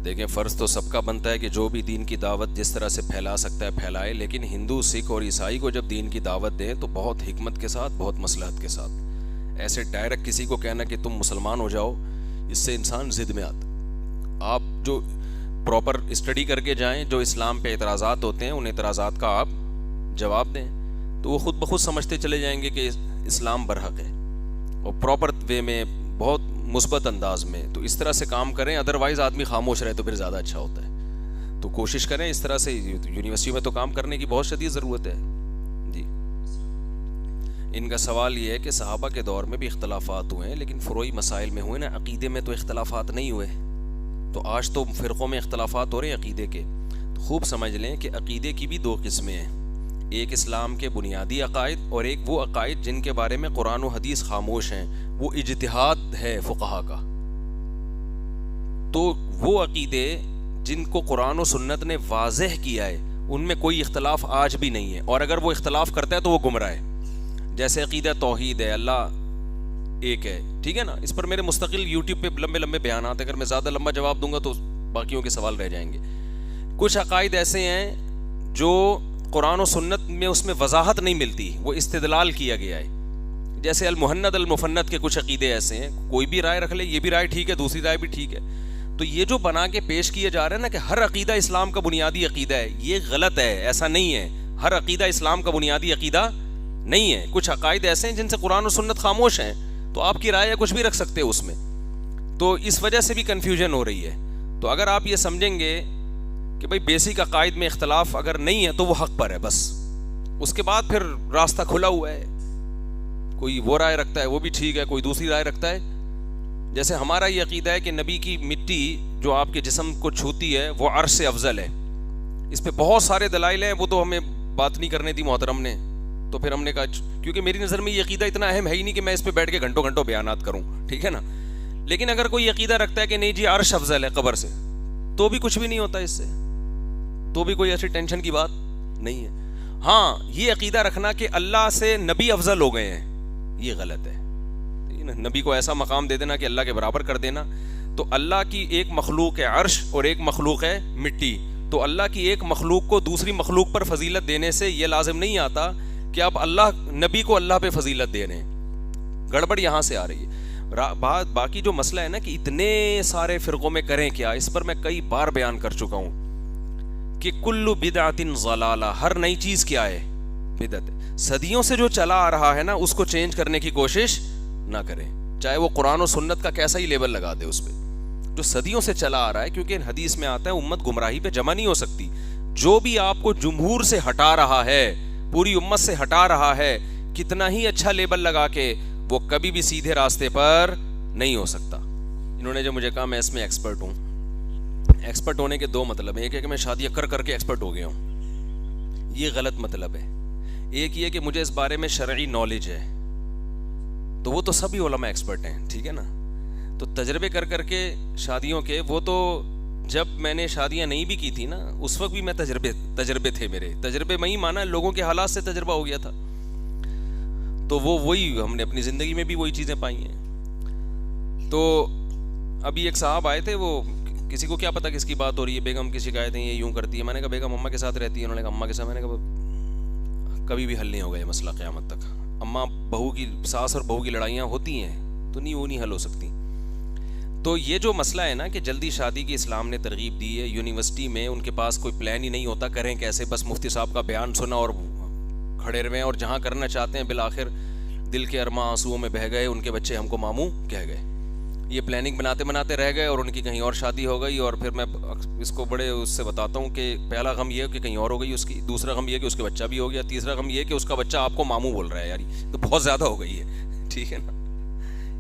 دیکھیں، فرض تو سب کا بنتا ہے کہ جو بھی دین کی دعوت جس طرح سے پھیلا سکتا ہے پھیلائے، لیکن ہندو، سکھ اور عیسائی کو جب دین کی دعوت دیں تو بہت حکمت کے ساتھ، بہت مصلحت کے ساتھ. ایسے ڈائریکٹ کسی کو کہنا کہ تم مسلمان ہو جاؤ، اس سے انسان ضد میں آتا. آپ جو پراپر اسٹڈی کر کے جائیں، جو اسلام پہ اعتراضات ہوتے ہیں ان اعتراضات کا آپ جواب دیں، تو وہ خود بخود سمجھتے چلے جائیں گے کہ اسلام برحق ہے، اور پراپر وے میں، بہت مثبت انداز میں. تو اس طرح سے کام کریں، ادروائز آدمی خاموش رہے تو پھر زیادہ اچھا ہوتا ہے. تو کوشش کریں اس طرح سے. یونیورسٹی میں تو کام کرنے کی بہت شدید ضرورت ہے. جی، ان کا سوال یہ ہے کہ صحابہ کے دور میں بھی اختلافات ہوئے ہیں، لیکن فروعی مسائل میں ہوئے نا، عقیدے میں تو اختلافات نہیں ہوئے. تو آج تو فرقوں میں اختلافات ہو رہے ہیں عقیدے کے. تو خوب سمجھ لیں کہ عقیدے کی بھی دو قسمیں ہیں، ایک اسلام کے بنیادی عقائد، اور ایک وہ عقائد جن کے بارے میں قرآن و حدیث خاموش ہیں، وہ اجتہاد ہے فقہا کا. تو وہ عقیدے جن کو قرآن و سنت نے واضح کیا ہے ان میں کوئی اختلاف آج بھی نہیں ہے، اور اگر وہ اختلاف کرتا ہے تو وہ گمراہ ہے. جیسے عقیدہ توحید ہے، اللہ ایک ہے، ٹھیک ہے نا. اس پر میرے مستقل یوٹیوب پہ لمبے لمبے بیانات ہیں، اگر میں زیادہ لمبا جواب دوں گا تو باقیوں کے سوال رہ جائیں گے. کچھ عقائد ایسے ہیں جو قرآن و سنت میں اس میں وضاحت نہیں ملتی، وہ استدلال کیا گیا ہے. جیسے المحند المفند کے کچھ عقیدے ایسے ہیں، کوئی بھی رائے رکھ لے، یہ بھی رائے ٹھیک ہے، دوسری رائے بھی ٹھیک ہے. تو یہ جو بنا کے پیش کیے جا رہے ہیں نا کہ ہر عقیدہ اسلام کا بنیادی عقیدہ ہے، یہ غلط ہے. ایسا نہیں ہے، ہر عقیدہ اسلام کا بنیادی عقیدہ نہیں ہے. کچھ عقائد ایسے ہیں جن سے قرآن و سنت خاموش ہیں، تو آپ کی رائے کچھ بھی رکھ سکتے ہو اس میں. تو اس وجہ سے بھی کنفیوژن ہو رہی ہے. تو اگر آپ یہ سمجھیں گے کہ بھئی بیسک عقائد میں اختلاف اگر نہیں ہے تو وہ حق پر ہے بس، اس کے بعد پھر راستہ کھلا ہوا ہے. کوئی وہ رائے رکھتا ہے وہ بھی ٹھیک ہے، کوئی دوسری رائے رکھتا ہے. جیسے ہمارا یہ عقیدہ ہے کہ نبی کی مٹی جو آپ کے جسم کو چھوتی ہے وہ عرش سے افضل ہے. اس پہ بہت سارے دلائل ہیں، وہ تو ہمیں بات نہیں کرنے دی محترم نے. تو پھر ہم نے کہا کیونکہ میری نظر میں یہ عقیدہ اتنا اہم ہے ہی نہیں کہ میں اس پہ بیٹھ کے گھنٹوں گھنٹوں بیانات کروں، ٹھیک ہے نا. لیکن اگر کوئی عقیدہ رکھتا ہے کہ نہیں جی عرش افضل ہے قبر سے، تو بھی کچھ بھی نہیں ہوتا اس سے، تو بھی کوئی ایسی ٹینشن کی بات نہیں ہے. ہاں، یہ عقیدہ رکھنا کہ اللہ سے نبی افضل ہو گئے ہیں، یہ غلط ہے. نبی کو ایسا مقام دے دینا کہ اللہ کے برابر کر دینا. تو اللہ کی ایک مخلوق ہے عرش اور ایک مخلوق ہے مٹی. تو اللہ کی ایک مخلوق کو دوسری مخلوق پر فضیلت دینے سے یہ لازم نہیں آتا کہ آپ نبی کو اللہ پہ فضیلت دے رہے ہیں. گڑبڑ یہاں سے آ رہی ہے. باقی جو مسئلہ ہے نا کہ اتنے سارے فرقوں میں کریں کیا، اس پر میں کئی بار بیان کر چکا ہوں کہ کل بدعت ضلالہ، ہر نئی چیز کیا ہے، بدعت ہے. صدیوں سے جو چلا آ رہا ہے نا اس کو چینج کرنے کی کوشش نہ کریں، چاہے وہ قرآن و سنت کا کیسا ہی لیبل لگا دے اس پہ. جو صدیوں سے چلا آ رہا ہے، کیونکہ حدیث میں آتا ہے امت گمراہی پہ جمع نہیں ہو سکتی. جو بھی آپ کو جمہور سے ہٹا رہا ہے، پوری امت سے ہٹا رہا ہے، کتنا ہی اچھا لیبل لگا کے، وہ کبھی بھی سیدھے راستے پر نہیں ہو سکتا. انہوں نے جو مجھے کہا میں اس میں ایکسپرٹ ہوں. ایکسپرٹ ہونے کے دو مطلب ہیں، ایک ہے کہ میں شادیاں کر کر کے ایکسپرٹ ہو گیا ہوں، یہ غلط مطلب ہے. ایک یہ کہ مجھے اس بارے میں شرعی نالج ہے، تو وہ تو سبھی علماء ایکسپرٹ ہیں، ٹھیک ہے نا. تو تجربے کر کر کے شادیوں کے، وہ تو جب میں نے شادیاں نہیں بھی کی تھی نا اس وقت بھی میں تجربے تھے میرے. تجربے میں ہی مانا لوگوں کے حالات سے تجربہ ہو گیا تھا. تو وہی ہم نے اپنی زندگی میں بھی وہی چیزیں پائی ہیں. تو ابھی ایک صاحب آئے تھے، وہ کسی کو کیا پتا کس کی بات ہو رہی ہے، بیگم کی شکایتیں یہ یوں کرتی ہے. میں نے کہا بیگم اماں کے ساتھ رہتی ہے. انہوں نے کہا اماں کے ساتھ. میں نے کہا کبھی بھی حل نہیں ہوگا یہ مسئلہ قیامت تک. اماں بہو کی، ساس اور بہو کی لڑائیاں ہوتی ہیں تو وہ نہیں حل ہو سکتی. تو یہ جو مسئلہ ہے نا کہ جلدی شادی کی اسلام نے ترغیب دی ہے. یونیورسٹی میں ان کے پاس کوئی پلان ہی نہیں ہوتا، کریں کیسے، بس مفتی صاحب کا بیان سنا اور کھڑے رہے، اور جہاں کرنا چاہتے ہیں بالآخر دل کے ارماں آنسوؤں میں بہہ گئے. ان کے بچے ہم کو ماموں کہہ گئے. یہ پلاننگ بناتے بناتے رہ گئے اور ان کی کہیں اور شادی ہو گئی. اور پھر میں اس کو بڑے اس سے بتاتا ہوں کہ پہلا غم یہ کہ کہیں اور ہو گئی اس کی، دوسرا غم یہ کہ اس کے بچہ بھی ہو گیا، تیسرا غم یہ کہ اس کا بچہ آپ کو ماموں بول رہا ہے. یار تو بہت زیادہ ہو گئی ہے، ٹھیک ہے نا،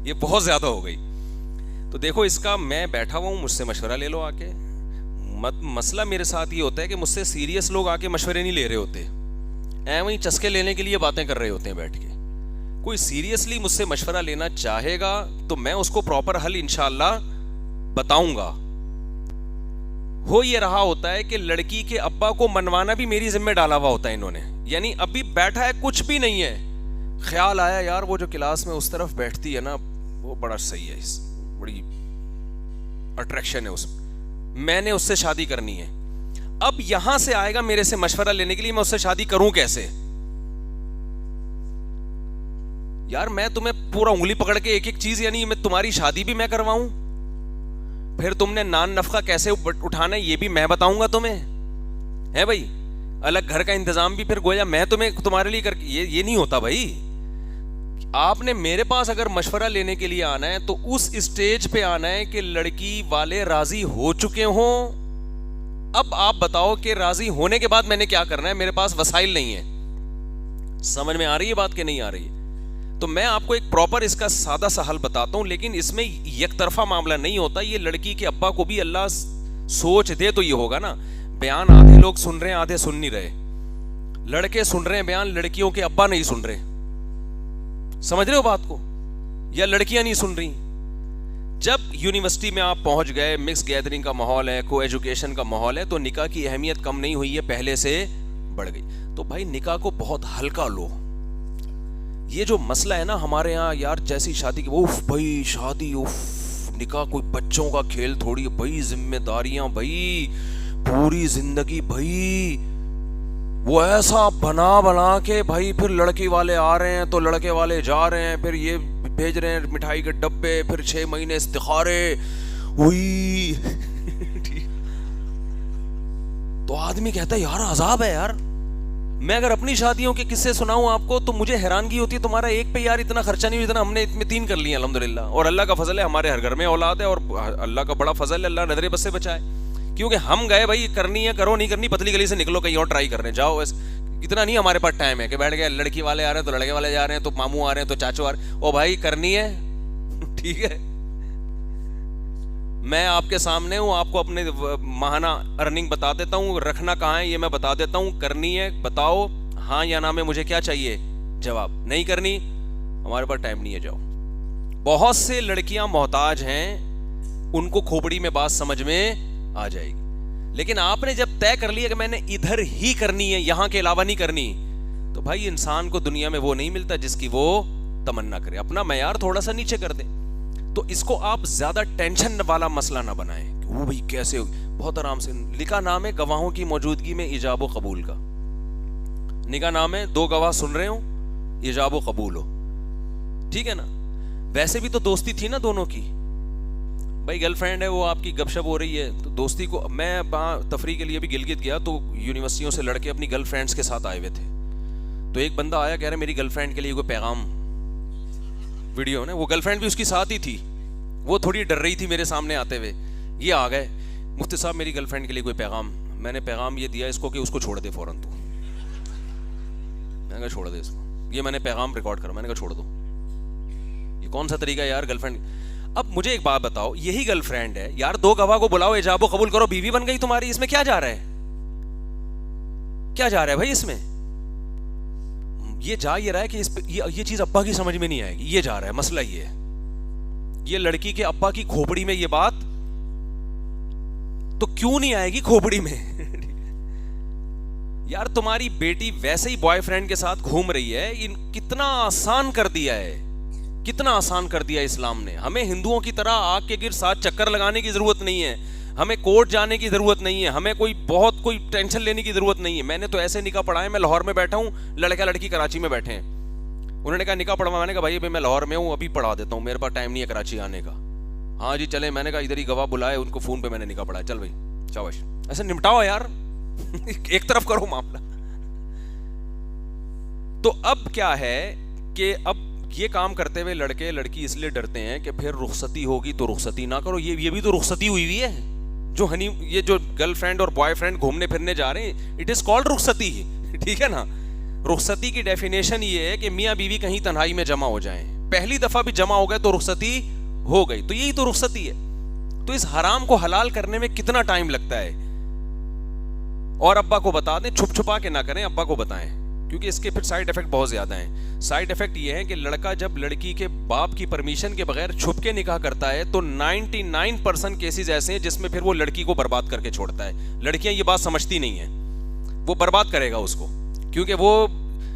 یہ بہت زیادہ ہو گئی. تو دیکھو اس کا میں بیٹھا ہوا ہوں، مجھ سے مشورہ لے لو آ کے. مسئلہ میرے ساتھ یہ ہوتا ہے کہ مجھ سے سیریس لوگ آ کے مشورے نہیں لے رہے ہوتے، وہیں چسکے لینے کے لیے باتیں کر رہے ہوتے ہیں بیٹھ کے. کوئی سیریسلی مجھ سے مشورہ لینا چاہے گا تو میں اس کو پراپر حل انشاءاللہ بتاؤں گا. ہو یہ رہا ہوتا ہے کہ لڑکی کے ابا کو منوانا بھی میری ذمہ ڈالا ہوا ہوتا ہے انہوں نے. یعنی ابھی بیٹھا ہے, کچھ بھی نہیں ہے, خیال آیا یار وہ جو کلاس میں اس طرف بیٹھتی ہے نا وہ بڑا صحیح ہے, بڑی اٹریکشن ہے اس میں نے اس سے شادی کرنی ہے. اب یہاں سے آئے گا میرے سے مشورہ لینے کے لیے, میں اس سے شادی کروں کیسے؟ یار میں تمہیں پورا انگلی پکڑ کے ایک ایک چیز, یعنی میں تمہاری شادی بھی میں کرواؤں, پھر تم نے نان نفقہ کیسے اٹھانا ہے یہ بھی میں بتاؤں گا تمہیں, ہے بھائی, الگ گھر کا انتظام بھی پھر گویا میں تمہارے لیے یہ نہیں ہوتا بھائی. آپ نے میرے پاس اگر مشورہ لینے کے لیے آنا ہے تو اس اسٹیج پہ آنا ہے کہ لڑکی والے راضی ہو چکے ہوں. اب آپ بتاؤ کہ راضی ہونے کے بعد میں نے کیا کرنا ہے, میرے پاس وسائل نہیں ہے. سمجھ میں آ رہی ہے بات کہ نہیں آ رہی ہے؟ تو میں آپ کو ایک پراپر اس کا سادہ سا حل بتاتا ہوں, لیکن اس میں یک طرفہ معاملہ نہیں ہوتا. یہ لڑکی کے ابا کو بھی اللہ سوچ دے تو یہ ہوگا نا. بیان آدھے لوگ سن رہے ہیں, آدھے سن نہیں رہے. لڑکے سن رہے ہیں بیان, لڑکیوں کے ابا نہیں سن رہے. سمجھ رہے ہو بات کو؟ یا لڑکیاں نہیں سن رہی. جب یونیورسٹی میں آپ پہنچ گئے, مکس گیدرنگ کا ماحول ہے, کو ایجوکیشن کا ماحول ہے, تو نکاح کی اہمیت کم نہیں ہوئی ہے, پہلے سے بڑھ گئی. تو بھائی نکاح کو بہت ہلکا لو. یہ جو مسئلہ ہے نا ہمارے ہاں یار, جیسی شادی کی اوف بھائی شادی, اوف نکاح کوئی بچوں کا کھیل تھوڑی ہے بھائی, ذمہ داریاں بھائی, پوری زندگی بھائی, وہ ایسا بنا کے بھائی, پھر لڑکی والے آ رہے ہیں تو لڑکے والے جا رہے ہیں, پھر یہ بھیج رہے ہیں مٹھائی کے ڈبے, پھر 6 مہینے استخارے ہوئی. تو آدمی کہتا ہے یار عذاب ہے یار. میں اگر اپنی شادیوں کے قصے سناؤں آپ کو تو مجھے حیرانگی ہوتی ہے, تمہارا ایک پہ یار اتنا خرچہ نہیں, اتنا ہم نے 3 کر لیے الحمدللہ. اور اللہ کا فضل ہے ہمارے ہر گھر میں اولاد ہے, اور اللہ کا بڑا فضل ہے, اللہ نظر بس سے بچائے. کیونکہ ہم گئے بھائی کرنی ہے کرو, نہیں کرنی پتلی گلی سے نکلو کہیں اور ٹرائی کرنے جاؤ. اتنا نہیں ہمارے پاس ٹائم ہے کہ بیٹھ گئے لڑکی والے آ رہے ہیں تو لڑکے والے جا رہے ہیں, تو ماموں آ رہے ہیں تو چاچو آ رہے ہیں. او بھائی کرنی ہے ٹھیک ہے, میں آپ کے سامنے ہوں, آپ کو اپنے ماہانہ ارننگ بتا دیتا ہوں, رکھنا کہاں ہے یہ میں بتا دیتا ہوں. کرنی ہے بتاؤ ہاں یا نہ, میں مجھے کیا چاہیے جواب. نہیں کرنی ہمارے پاس ٹائم نہیں ہے جاؤ. بہت سے لڑکیاں محتاج ہیں, ان کو کھوپڑی میں بات سمجھ میں آ جائے گی, لیکن آپ نے جب طے کر لیا کہ میں نے ادھر ہی کرنی ہے یہاں کے علاوہ نہیں کرنی, تو بھائی انسان کو دنیا میں وہ نہیں ملتا جس کی وہ تمنا کرے. اپنا معیار تھوڑا سا نیچے کر دے. تو اس کو آپ زیادہ ٹینشن والا مسئلہ نہ بنائیں کہ وہ بھائی کیسے ہو. بہت آرام سے لکھا نام ہے گواہوں کی موجودگی میں ایجاب و قبول کا. نکاح نام ہے 2 گواہ سن رہے ہوں, ایجاب و قبول ہو, ٹھیک ہے نا. ویسے بھی تو دوستی تھی نا دونوں کی. بھائی گرل فرینڈ ہے, وہ آپ کی گپ شپ ہو رہی ہے, تو دوستی کو. میں تفریح کے لیے بھی گلگت گیا تو یونیورسٹیوں سے لڑکے اپنی گرل فرینڈس کے ساتھ آئے ہوئے تھے. تو ایک بندہ آیا, کہہ رہے میری گرل فرینڈ کے لیے کوئی پیغام, ویڈیو نا, وہ گرل فرینڈ بھی اس کی ساتھ ہی تھی, وہ تھوڑی ڈر رہی تھی میرے سامنے آتے ہوئے. یہ آ گئے, مفتی صاحب میری گرل فرینڈ کے لیے کوئی پیغام. میں نے پیغام یہ دیا اس کو کہ اس کو چھوڑ دے فوراً. تو میں نے کہا چھوڑ دے اس کو, یہ میں نے پیغام ریکارڈ کرا. میں نے کہا چھوڑ دو, یہ کون سا طریقہ ہے یار گرل فرینڈ. اب مجھے ایک بات بتاؤ, یہی گرل فرینڈ ہے یار, 2 گواہ کو بلاؤ, ایجاب و قبول کرو, بیوی بن گئی تمہاری. اس میں کیا جا رہا ہے, کیا جا رہا ہے بھائی اس میں؟ یہ جا یہ رہا ہے کہ یہ چیز ابا کی سمجھ میں نہیں آئے گی, یہ جا رہا ہے مسئلہ. یہ ہے یہ لڑکی کے ابا کی کھوپڑی میں یہ بات تو کیوں نہیں آئے گی کھوپڑی میں. یار تمہاری بیٹی ویسے ہی بوائے فرینڈ کے ساتھ گھوم رہی ہے, کتنا آسان کر دیا ہے, کتنا آسان کر دیا اسلام نے. ہمیں ہندوؤں کی طرح آگ کے گرد 7 چکر لگانے کی ضرورت نہیں ہے, ہمیں کورٹ جانے کی ضرورت نہیں ہے, ہمیں کوئی ٹینشن لینے کی ضرورت نہیں ہے. میں نے تو ایسے نکاح پڑھائے, میں لاہور میں بیٹھا ہوں, لڑکا لڑکی کراچی میں بیٹھے ہیں. انہوں نے کہا نکاح پڑھوا, میں نے کہا بھائی میں لاہور میں ہوں, ابھی پڑھا دیتا ہوں, میرے پاس ٹائم نہیں ہے کراچی آنے کا. ہاں جی چلیں. میں نے کہا ادھر ہی گواہ بلائے, ان کو فون پہ میں نے نکاح پڑھایا. چل بھائی شاباش, ایسے نمٹاؤ یار ایک طرف کرو معاملہ. تو اب کیا ہے کہ اب یہ کام کرتے ہوئے لڑکے لڑکی اس لیے ڈرتے ہیں کہ پھر رخصتی ہوگی تو رخصتی نہ کرو. یہ بھی تو رخصتی ہوئی ہوئی ہے, یہ جو گرل فرینڈ اور بوائے فرینڈ گھومنے پھرنے جا رہے ہیں, اٹ از کالڈ رخصتی, ٹھیک ہے نا. رخصتی کی ڈیفینیشن یہ ہے کہ میاں بیوی کہیں تنہائی میں جمع ہو جائیں, پہلی دفعہ بھی جمع ہو گئے تو رخصتی ہو گئی. تو یہی تو رخصتی ہے. تو اس حرام کو حلال کرنے میں کتنا ٹائم لگتا ہے. اور ابا کو بتا دیں, چھپ چھپا کے نہ کریں, ابا کو بتائیں. کیونکہ اس کے پھر سائڈ افیکٹ بہت زیادہ ہیں. سائڈ افیکٹ یہ ہے کہ لڑکا جب لڑکی کے باپ کی پرمیشن کے بغیر چھپ کے نکاح کرتا ہے تو 99% کیسز ایسے ہیں جس میں پھر وہ لڑکی کو برباد کر کے چھوڑتا ہے. لڑکیاں یہ بات سمجھتی نہیں ہیں, وہ برباد کرے گا اس کو, کیونکہ وہ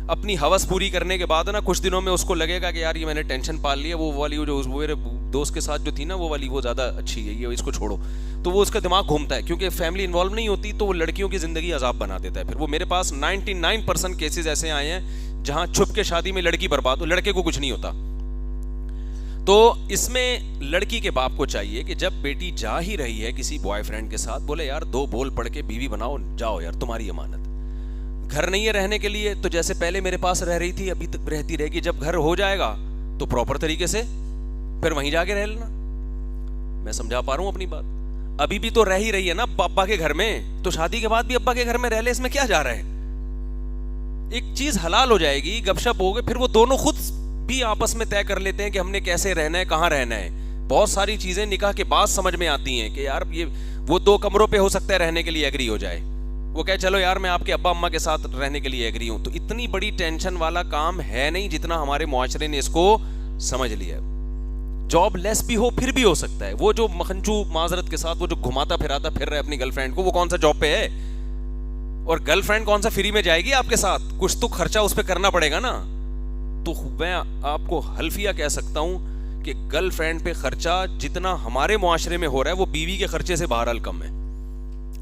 اپنی ہوس پوری کرنے کے بعد نا کچھ دنوں میں اس کو لگے گا کہ یار یہ میں نے ٹینشن پال لی ہے, وہ والی جو میرے دوست کے ساتھ جو تھی نا وہ والی وہ زیادہ اچھی ہے, یہ اس کو چھوڑو. تو وہ اس کا دماغ گھومتا ہے, کیونکہ فیملی انوالو نہیں ہوتی تو وہ لڑکیوں کی زندگی عذاب بنا دیتا ہے. پھر وہ میرے پاس 99% کیسز ایسے آئے ہیں جہاں چھپ کے شادی میں لڑکی برباد ہو, لڑکے کو کچھ نہیں ہوتا. تو اس میں لڑکی کے باپ کو چاہیے کہ جب بیٹی جا ہی رہی ہے کسی بوائے فرینڈ کے ساتھ, بولے یار 2 بول پڑھ کے بیوی بناؤ, جاؤ یار تمہاری امانت. گھر نہیں ہے رہنے کے لیے تو جیسے پہلے میرے پاس رہ رہی تھی ابھی تک رہتی رہے گی, جب گھر ہو جائے گا تو پراپر طریقے سے پھر وہیں جا کے رہ لینا. میں سمجھا پا رہا ہوں اپنی بات؟ ابھی بھی تو رہ ہی رہی ہے نا ابا کے گھر میں, تو شادی کے بعد بھی ابا کے گھر میں رہ لے, اس میں کیا جا رہا ہے؟ ایک چیز حلال ہو جائے گی, گپ شپ ہو گئے, پھر وہ دونوں خود بھی آپس میں طے کر لیتے ہیں کہ ہم نے کیسے رہنا ہے, کہاں رہنا ہے. بہت ساری چیزیں نکاح کے بعد سمجھ میں آتی ہیں کہ یار یہ وہ 2 کمروں پہ ہو سکتا ہے رہنے کے لیے ایگری ہو جائے, وہ کہے چلو یار میں آپ کے ابا اماں کے ساتھ رہنے کے لیے ایگری ہوں. تو اتنی بڑی ٹینشن والا کام ہے نہیں جتنا ہمارے معاشرے نے اس کو سمجھ لیا. جاب لیس بھی ہو پھر بھی ہو سکتا ہے. وہ جو مکھنچو معذرت کے ساتھ وہ جو گھماتا پھراتا پھر رہا ہے اپنی گرل فرینڈ کو, وہ کون سا جاب پہ ہے؟ اور گرل فرینڈ کون سا فری میں جائے گی آپ کے ساتھ؟ کچھ تو خرچہ اس پہ کرنا پڑے گا نا. تو میں آپ کو حلفیہ کہہ سکتا ہوں کہ گرل فرینڈ پہ خرچہ جتنا ہمارے معاشرے میں ہو رہا ہے وہ بیوی کے خرچے سے بہرحال کم ہے.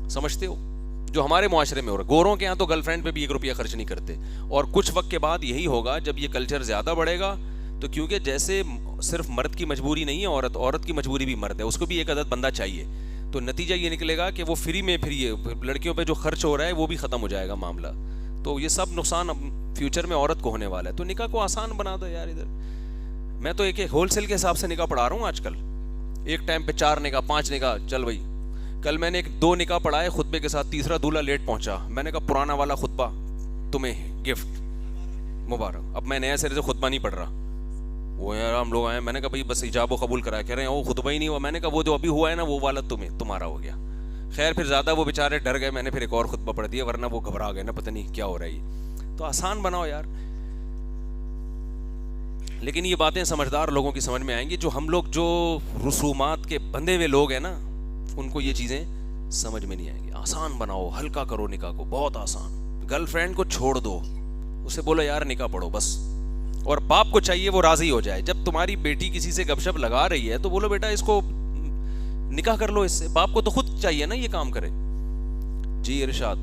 سمجھتے ہو؟ جو ہمارے معاشرے میں ہو رہا ہے, گوروں کے یہاں تو گرل فرینڈ پہ بھی 1 روپیہ خرچ نہیں کرتے. اور کچھ وقت کے بعد یہی ہوگا جب یہ کلچر زیادہ بڑھے گا, تو کیونکہ جیسے صرف مرد کی مجبوری نہیں ہے عورت کی مجبوری بھی مرد ہے, اس کو بھی ایک عدد بندہ چاہیے. تو نتیجہ یہ نکلے گا کہ وہ فری میں پھر یہ لڑکیوں پہ جو خرچ ہو رہا ہے وہ بھی ختم ہو جائے گا معاملہ. تو یہ سب نقصان فیوچر میں عورت کو ہونے والا ہے. تو نکاح کو آسان بنا دو یار. ادھر میں تو ایک ہول سیل کے حساب سے نکاح پڑھا رہا ہوں آج کل, ایک ٹائم پہ 4 نکاح 5 نکاح, چل بھائی. کل میں نے 2 نکاح پڑھائے خطبے کے ساتھ, تیسرا دولہا لیٹ پہنچا. میں نے کہا پرانا والا خطبہ تمہیں گفٹ مبارک, اب میں نیا سرے سے خطبہ نہیں پڑھ رہا. وہ یار ہم لوگ آئے, میں نے کہا بھائی بس ایجاب و قبول کرا, کہہ رہے ہیں وہ خطبہ ہی نہیں ہوا. میں نے کہا وہ جو ابھی ہوا ہے نا وہ والا تمہارا ہو گیا. خیر پھر زیادہ وہ بیچارے ڈر گئے, میں نے پھر ایک اور خطبہ پڑھ دیا, ورنہ وہ گھبرا گئے نا پتہ نہیں کیا ہو رہا ہے. تو آسان بناؤ یار. لیکن یہ باتیں سمجھدار لوگوں کی سمجھ میں آئیں گی. جو ہم لوگ جو رسومات کے بندھے ہوئے لوگ ہیں نا, ان کو یہ چیزیں سمجھ میں نہیں آئیں گی. آسان بناؤ, ہلکا کرو نکاح کو, بہت آسان. گرل فرینڈ کو چھوڑ دو, اسے بولو یار نکاح پڑھو بس. اور باپ کو چاہیے وہ راضی ہو جائے. جب تمہاری بیٹی کسی سے گپ شپ لگا رہی ہے تو بولو بیٹا اس کو نکاح کر لو اس سے. باپ کو تو خود چاہیے نا یہ کام کرے. جی ارشاد.